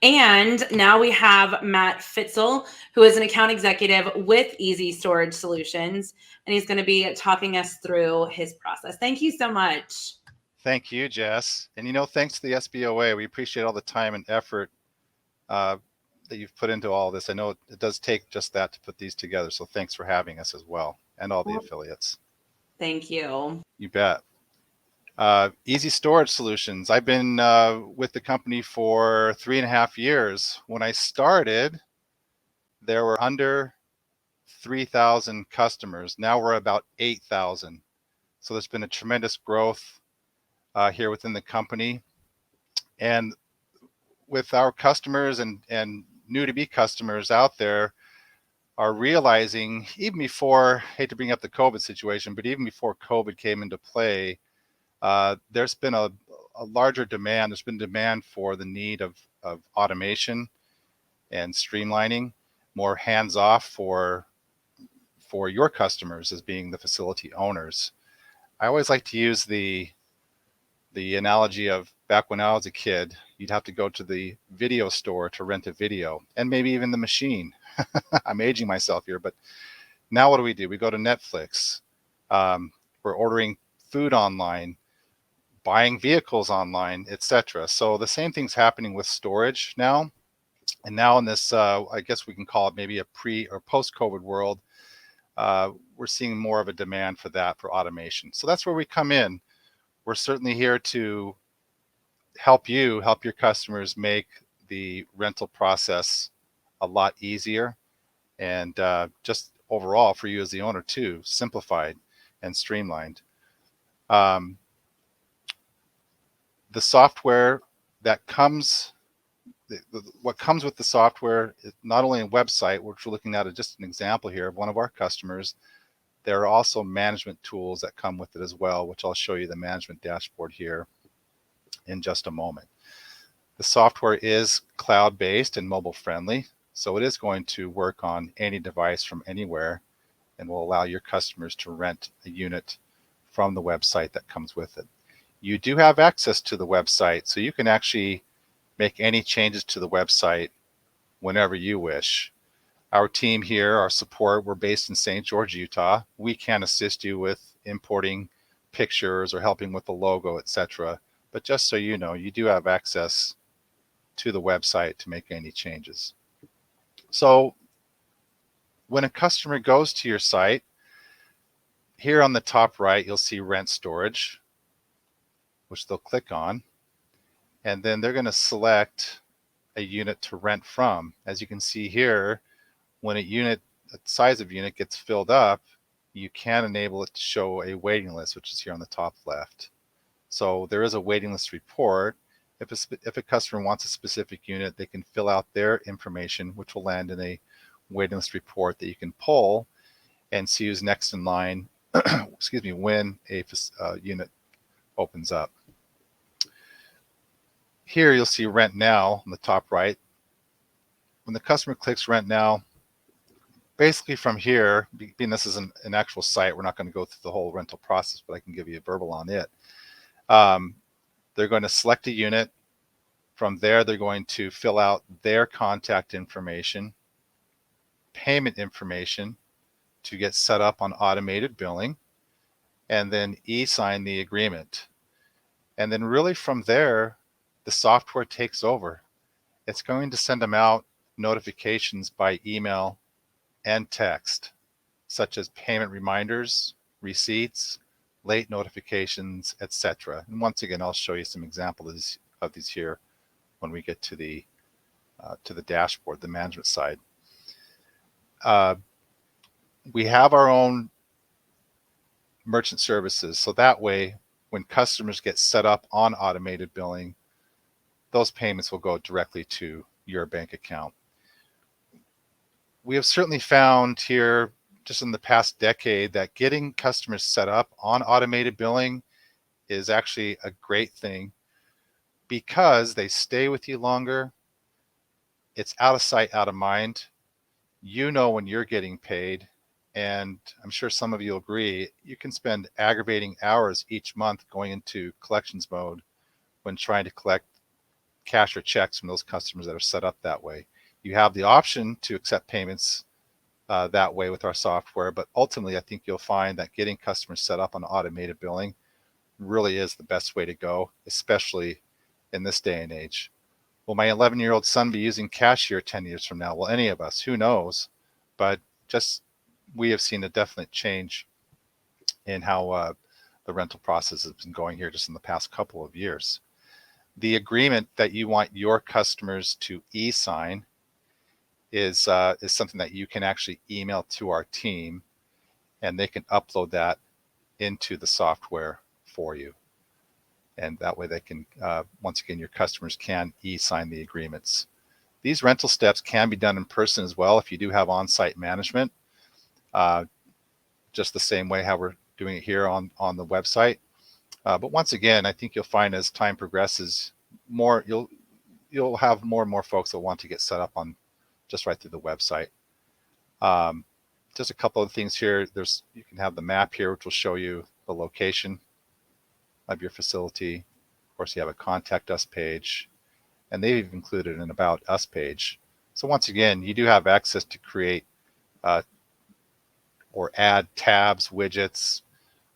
And now we have Matt Fitzell, who is an account executive with Easy Storage Solutions, and he's going to be talking us through his process. Thank you so much. Thank you, Jess. And thanks to the SBOA, we appreciate all the time and effort uh, that you've put into all this. I know it does take just that to put these together, so thanks for having us as well, and all the affiliates. Thank you. You bet. Easy Storage Solutions. I've been with the company for 3.5 years. When I started, there were under 3,000 customers. Now we're about 8,000. So there's been a tremendous growth here within the company. And with our customers and new to be customers out there are realizing, even before, hate to bring up the COVID situation, but even before COVID came into play, there's been a larger demand. There's been demand for the need of automation and streamlining, more hands off for your customers as being the facility owners. I always like to use the analogy of back when I was a kid, you'd have to go to the video store to rent a video, and maybe even the machine. I'm aging myself here, but now what do? We go to Netflix. We're ordering food online, buying vehicles online, etc. So the same thing's happening with storage now. And now in this, I guess we can call it maybe a pre or post-COVID world, we're seeing more of a demand for that, for automation. So that's where we come in. We're certainly here to help your customers make the rental process a lot easier, and just overall for you as the owner too, simplified and streamlined. Um, the software that comes, what comes with the software, is not only a website, which we're looking at just an example here of one of our customers, there are also management tools that come with it as well, which I'll show you the management dashboard here in just a moment. The software is cloud-based and mobile-friendly, so it is going to work on any device from anywhere and will allow your customers to rent a unit from the website that comes with it. You do have access to the website, so you can actually make any changes to the website whenever you wish. Our team here, our support, we're based in St. George, Utah. We can assist you with importing pictures or helping with the logo, etc. But just so you know, you do have access to the website to make any changes. So when a customer goes to your site, here on the top right, you'll see rent storage, which they'll click on, and then they're going to select a unit to rent from. As you can see here, when a size of unit gets filled up, you can enable it to show a waiting list, which is here on the top left. So there is a waiting list report. If a customer wants a specific unit, they can fill out their information, which will land in a waiting list report that you can pull and see who's next in line excuse me, when a unit opens up. Here you'll see Rent Now on the top right. When the customer clicks Rent Now, basically from here, being this is an actual site, we're not going to go through the whole rental process, but I can give you a verbal on it. They're going to select a unit. From there, they're going to fill out their contact information, payment information to get set up on automated billing, and then e-sign the agreement. And then really from there, the software takes over. It's going to send them out notifications by email and text, such as payment reminders, receipts, late notifications, etc. And once again, I'll show you some examples of these here when we get to the dashboard, the management side. We have our own merchant services, so that way, when customers get set up on automated billing, those payments will go directly to your bank account. We have certainly found here, just in the past decade, that getting customers set up on automated billing is actually a great thing because they stay with you longer. It's out of sight, out of mind. You know when you're getting paid, and I'm sure some of you agree, you can spend aggravating hours each month going into collections mode when trying to collect cash or checks from those customers that are set up that way. You have the option to accept payments that way with our software, but ultimately I think you'll find that getting customers set up on automated billing really is the best way to go, especially in this day and age. Will my 11-year-old son be using Cashier 10 years from now? Well, any of us, who knows? But just we have seen a definite change in how the rental process has been going here just in the past couple of years. The agreement that you want your customers to e-sign is something that you can actually email to our team, and they can upload that into the software for you. And that way they can, once again, your customers can e-sign the agreements. These rental steps can be done in person as well if you do have on-site management, just the same way how we're doing it here on the website. But once again, I think you'll find as time progresses, you'll have more and more folks that want to get set up on just right through the website. Just a couple of things here. You can have the map here, which will show you the location of your facility. Of course, you have a contact us page, and they've included an about us page. So once again, you do have access to create or add tabs, widgets,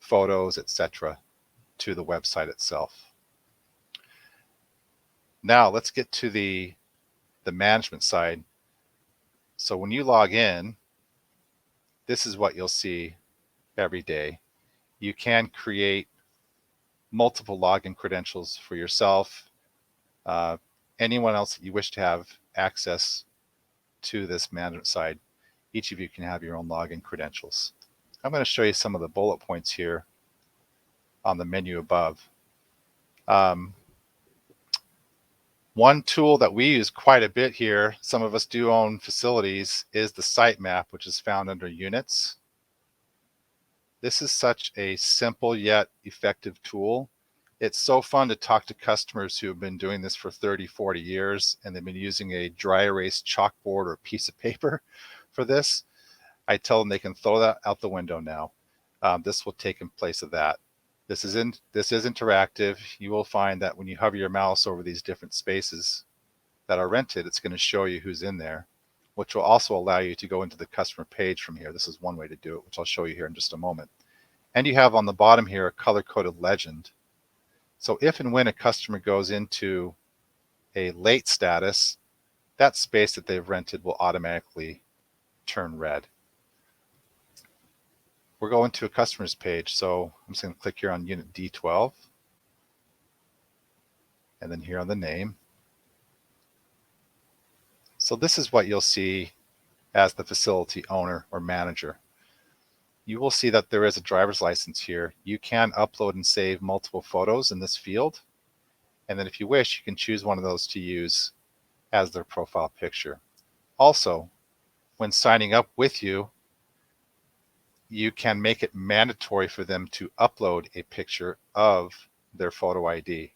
photos, etc. to the website itself. Now let's get to the management side. So when you log in, this is what you'll see every day. You can create multiple login credentials for yourself, anyone else that you wish to have access to this management side. Each of you can have your own login credentials. I'm going to show you some of the bullet points here on the menu above. One tool that we use quite a bit here, some of us do own facilities, is the site map, which is found under units. This is such a simple yet effective tool. It's so fun to talk to customers who have been doing this for 30, 40 years, and they've been using a dry erase chalkboard or piece of paper for this. I tell them they can throw that out the window now. This will take in place of that. This is interactive. You will find that when you hover your mouse over these different spaces that are rented, it's going to show you who's in there, which will also allow you to go into the customer page from here. This is one way to do it, which I'll show you here in just a moment. And you have on the bottom here a color-coded legend. So if and when a customer goes into a late status, that space that they've rented will automatically turn red. We're going to a customer's page, so I'm just going to click here on unit D12, and then here on the name. So this is what you'll see as the facility owner or manager. You will see that there is a driver's license here. You can upload and save multiple photos in this field, and then if you wish, you can choose one of those to use as their profile picture. Also, when signing up with you, you can make it mandatory for them to upload a picture of their photo ID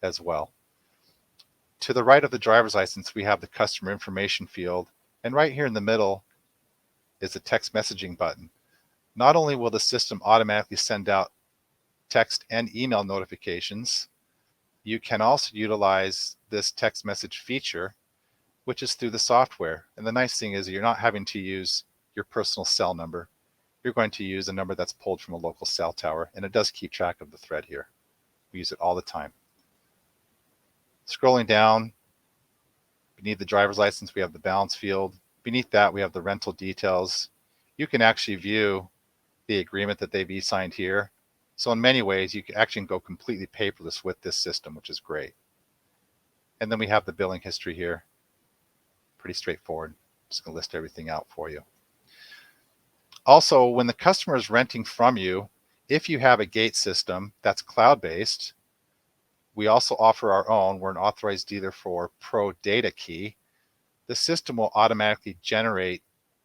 as well. To the right of the driver's license, we have the customer information field, and right here in the middle is the text messaging button. Not only will the system automatically send out text and email notifications, you can also utilize this text message feature, which is through the software. And the nice thing is you're not having to use your personal cell number. You're going to use a number that's pulled from a local cell tower, and it does keep track of the thread here. We use it all the time. Scrolling down, beneath the driver's license, we have the balance field. Beneath that, we have the rental details. You can actually view the agreement that they've e-signed here. So in many ways, you can actually go completely paperless with this system, which is great. And then we have the billing history here. Pretty straightforward. Just going to list everything out for you. Also, when the customer is renting from you, if you have a gate system that's cloud-based, we also offer our own. We're an authorized dealer for Pro Data Key. The system will automatically generate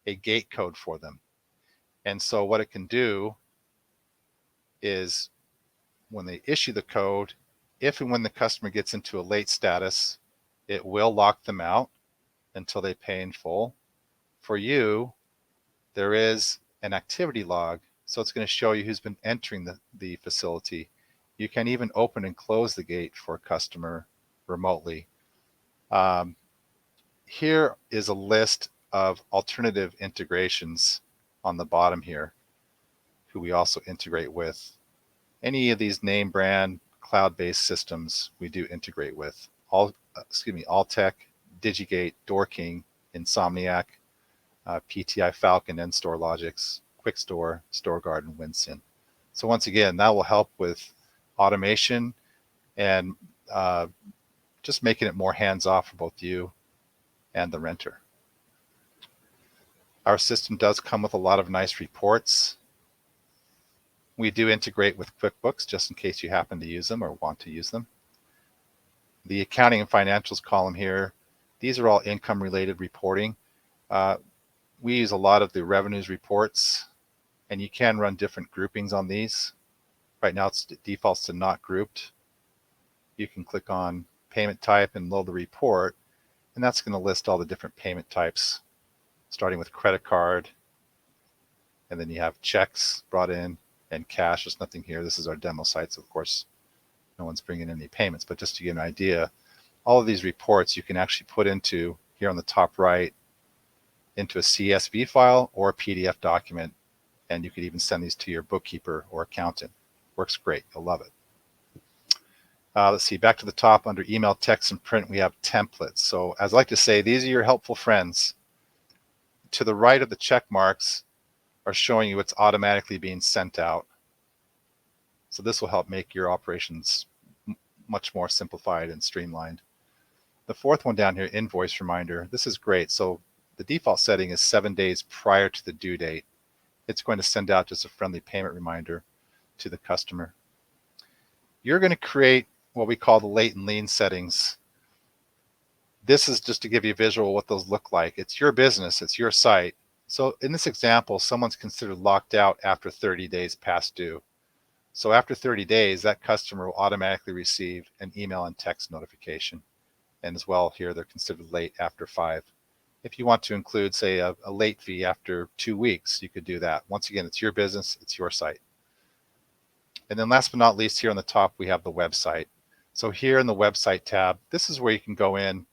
a gate code for them. And so what it can do is when they issue the code, if and when the customer gets into a late status, it will lock them out until they pay in full. For you, there is an activity log, so it's going to show you who's been entering the facility. You can even open and close the gate for a customer remotely Here is a list of alternative integrations on the bottom here, who we also integrate with. Any of these name brand cloud-based systems we do integrate with. Alltech, Digigate, DoorKing, Insomniac, PTI Falcon, NStore Logix, QuickStore, StoreGuard, and WinSyn. So once again, that will help with automation and just making it more hands-off for both you and the renter. Our system does come with a lot of nice reports. We do integrate with QuickBooks just in case you happen to use them or want to use them. The accounting and financials column here, these are all income related reporting. We use a lot of the revenues reports, and you can run different groupings on these. Right now it defaults to not grouped. You can click on payment type and load the report, and that's going to list all the different payment types, starting with credit card, and then you have checks brought in and cash. There's nothing here. This is our demo site, so of course no one's bringing in any payments, but just to get an idea, all of these reports you can actually put into here on the top right into a CSV file or a PDF document, and you could even send these to your bookkeeper or accountant. Works great. You'll love it. Let's see, back to the top under email, text, and print, we have templates. So as I like to say, these are your helpful friends. To the right of the check marks are showing you what's automatically being sent out. So this will help make your operations much more simplified and streamlined. The fourth one down here, Invoice Reminder. This is great. So the default setting is 7 days prior to the due date. It's going to send out just a friendly payment reminder to the customer. You're going to create what we call the late and lien settings. This is just to give you a visual what those look like. It's your business, it's your site. So in this example, someone's considered locked out after 30 days past due. So after 30 days, that customer will automatically receive an email and text notification. And as well here, they're considered late after 5. If you want to include, say, a late fee after 2 weeks, you could do that. Once again, it's your business, it's your site. And then last but not least, here on the top, we have the website. So here in the website tab, this is where you can go in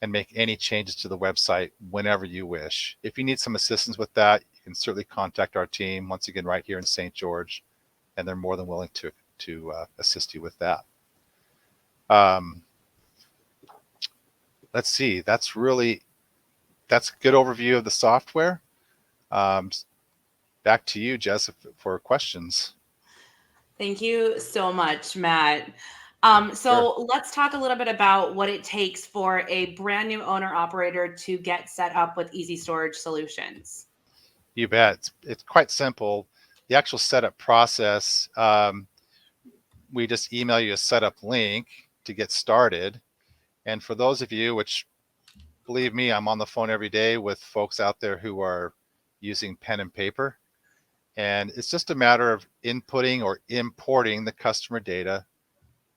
and make any changes to the website whenever you wish. If you need some assistance with that, you can certainly contact our team, once again, right here in St. George, and they're more than willing to assist you with that. Let's see, that's a good overview of the software. Back to you, Jess, for questions. Thank you so much, Matt. So let's talk a little bit about what it takes for a brand new owner operator to get set up with Easy Storage Solutions. You bet. It's quite simple. The actual setup process, we just email you a setup link to get started. And for those of you, which believe me, I'm on the phone every day with folks out there who are using pen and paper. And it's just a matter of inputting or importing the customer data,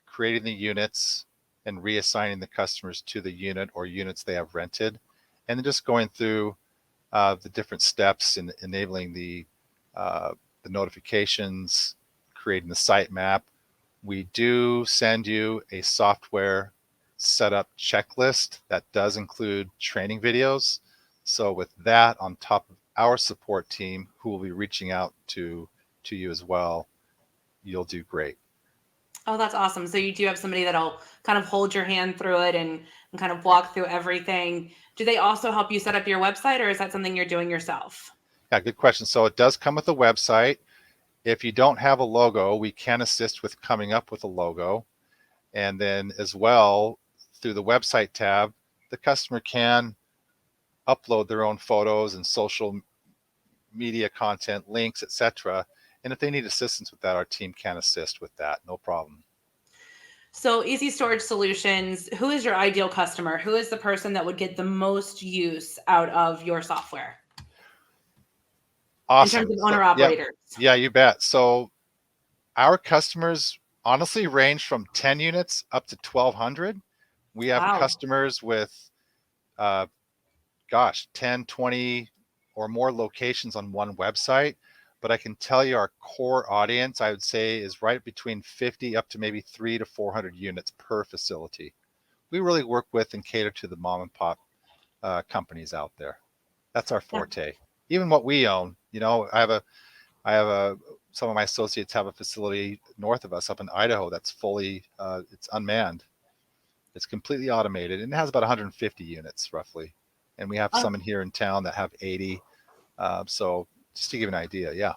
creating the units, and reassigning the customers to the unit or units they have rented, and then just going through the different steps in enabling the notifications, creating the site map. We do send you a software setup checklist that does include training videos. So with that on top of our support team, who will be reaching out to you as well, you'll do great. Oh, that's awesome. So you do have somebody that'll kind of hold your hand through it and kind of walk through everything. Do they also help you set up your website, or is that something you're doing yourself? Yeah, good question. So it does come with a website. If you don't have a logo, we can assist with coming up with a logo. And then as well, through the website tab, the customer can upload their own photos and social media content, links, etc. And if they need assistance with that, our team can assist with that, no problem. So Easy Storage Solutions, who is your ideal customer? Who is the person that would get the most use out of your software? Awesome. In terms of owner operators. Yeah, you bet. So our customers honestly range from 10 units up to 1,200. We have customers with, 10, 20 or more locations on one website. But I can tell you our core audience, I would say, is right between 50 up to maybe 300 to 400 units per facility. we really work with and cater to the mom and pop companies out there. That's our Yeah. forte. Even what we own, I have some of my associates have a facility north of us up in Idaho that's fully, it's unmanned. It's completely automated and it has about 150 units roughly. And we have some in here in town that have 80. So just to give an idea, yeah.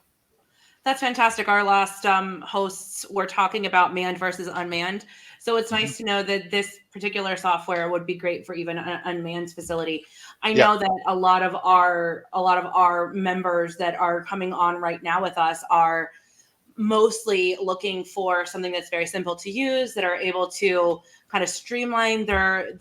That's fantastic. Our last hosts were talking about manned versus unmanned. So it's nice to know that this particular software would be great for even an unmanned facility. I know that a lot of our members that are coming on right now with us are mostly looking for something that's very simple to use, that are able to kind of streamline their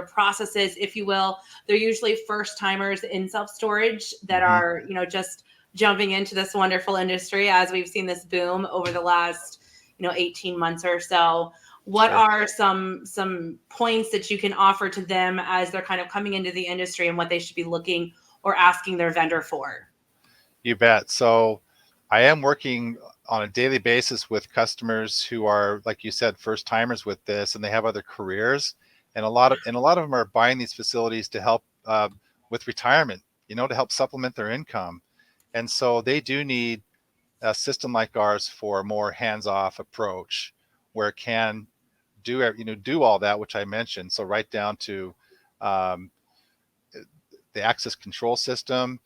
processes, if you will. They're usually first timers in self-storage that are, just jumping into this wonderful industry as we've seen this boom over the last, 18 months or so. What are some points that you can offer to them as they're kind of coming into the industry and what they should be looking or asking their vendor for? You bet. So I am working on a daily basis with customers who are, like you said, first timers with this, and they have other careers, and a lot of them are buying these facilities to help with retirement, to help supplement their income, and so they do need a system like ours for a more hands-off approach, where it can do all that which I mentioned. So right down to um, the access control system.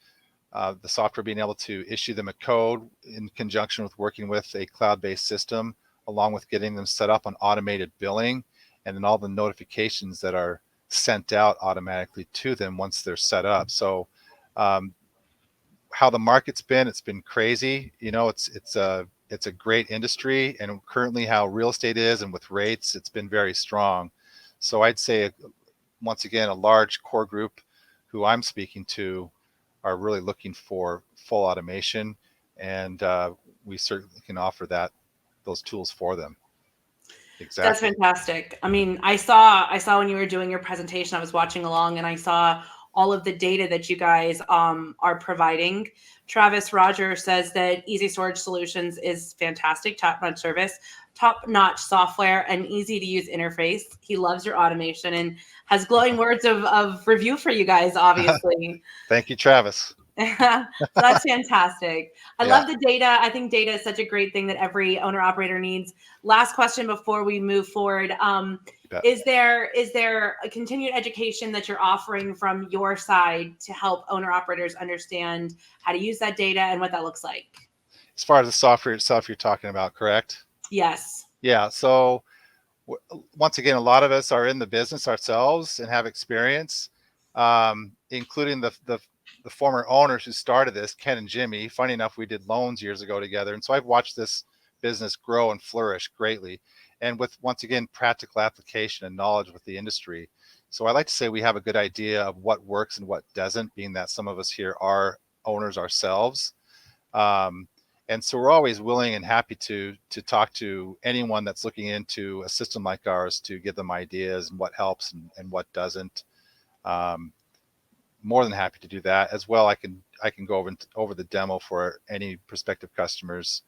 The software being able to issue them a code in conjunction with working with a cloud-based system, along with getting them set up on automated billing, and then all the notifications that are sent out automatically to them once they're set up. So how the market's been, it's been crazy. It's a great industry, and currently how real estate is and with rates, it's been very strong. So I'd say, once again, a large core group who I'm speaking to are really looking for full automation, and we certainly can offer those tools for them. Exactly. That's fantastic. I mean, I saw when you were doing your presentation, I was watching along and I saw all of the data that you guys are providing. Travis Rogers says that Easy Storage Solutions is fantastic, top-notch service, top-notch software, and easy to use interface. He loves your automation and has glowing words of review for you guys, obviously. Thank you, Travis. So that's fantastic. I love the data. I think data is such a great thing that every owner operator needs. Last question before we move forward. Is there a continued education that you're offering from your side to help owner operators understand how to use that data and what that looks like? As far as the software itself you're talking about, correct? Yes. Yeah. So once again, a lot of us are in the business ourselves and have experience, including the former owners who started this, Ken and Jimmy. Funny enough, we did loans years ago together. And so I've watched this business grow and flourish greatly. And with, once again, practical application and knowledge with the industry. So I like to say we have a good idea of what works and what doesn't, being that some of us here are owners ourselves. And so we're always willing and happy to talk to anyone that's looking into a system like ours to give them ideas and what helps and what doesn't. More than happy to do that as well. I can go over the demo for any prospective customers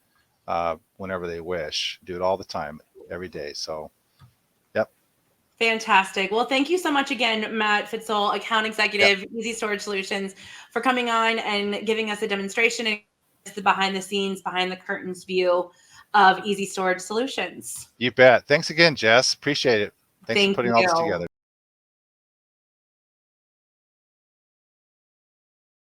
whenever they wish. Do it all the time, every day. So, yep. Fantastic. Well, thank you so much again, Matt Fitzell, account executive, Easy Storage Solutions, for coming on and giving us a demonstration and the behind the scenes, behind the curtains view of Easy Storage Solutions. You bet. Thanks again, Jess. Appreciate it. Thanks for putting all this together.